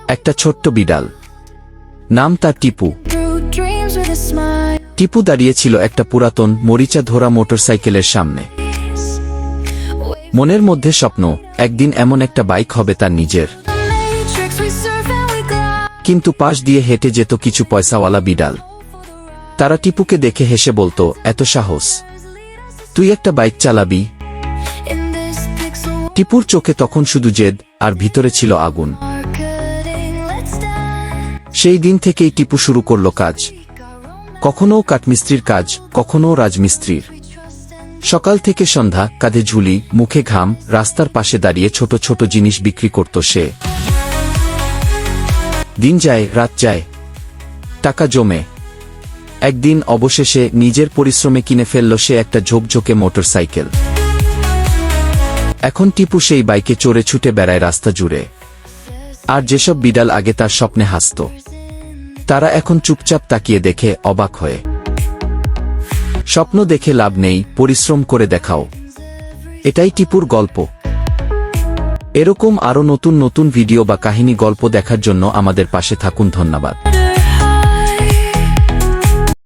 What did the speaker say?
একটা ছোট্ট বিড়াল, নাম তার টিপু। টিপু দাঁড়িয়েছিল একটা পুরাতন মরিচা ধরা মোটরসাইকেলের সামনে। মনের মধ্যে স্বপ্ন, একদিন এমন একটা বাইক হবে তার নিজের। কিন্তু পাশ দিয়ে হেঁটে যেত কিছু পয়সাওয়ালা বিড়াল। তারা টিপুকে দেখে হেসে বলতো, এত সাহস, তুই একটা বাইক চালাবি? টিপুর চোখে তখন শুধু জেদ, আর ভিতরে ছিল আগুন। সেই দিন থেকেই টিপু শুরু করল কাজ। কখনও কাঠমিস্ত্রির কাজ, কখনও রাজমিস্ত্রির। সকাল থেকে সন্ধ্যা, কাঁধে ঝুলি, মুখে ঘাম, রাস্তার পাশে দাঁড়িয়ে ছোট ছোট জিনিস বিক্রি করত সে। দিন যায়, রাত যায়, টাকা জমে। একদিন অবশেষে নিজের পরিশ্রমে কিনে ফেলল সে একটা ঝোপঝোকে মোটরসাইকেল। এখন টিপু সেই বাইকে চড়ে ছুটে বেড়ায় রাস্তা জুড়ে। আর যেসব বিড়াল আগে তার স্বপ্নে হাসত, তারা এখন চুপচাপ তাকিয়ে দেখে অবাক হয়ে। স্বপ্ন দেখে লাভ নেই, পরিশ্রম করে দেখাও। এটাই টিপুর গল্প। এরকম আরও নতুন নতুন ভিডিও বা কাহিনী গল্প দেখার জন্য আমাদের পাশে থাকুন। ধন্যবাদ।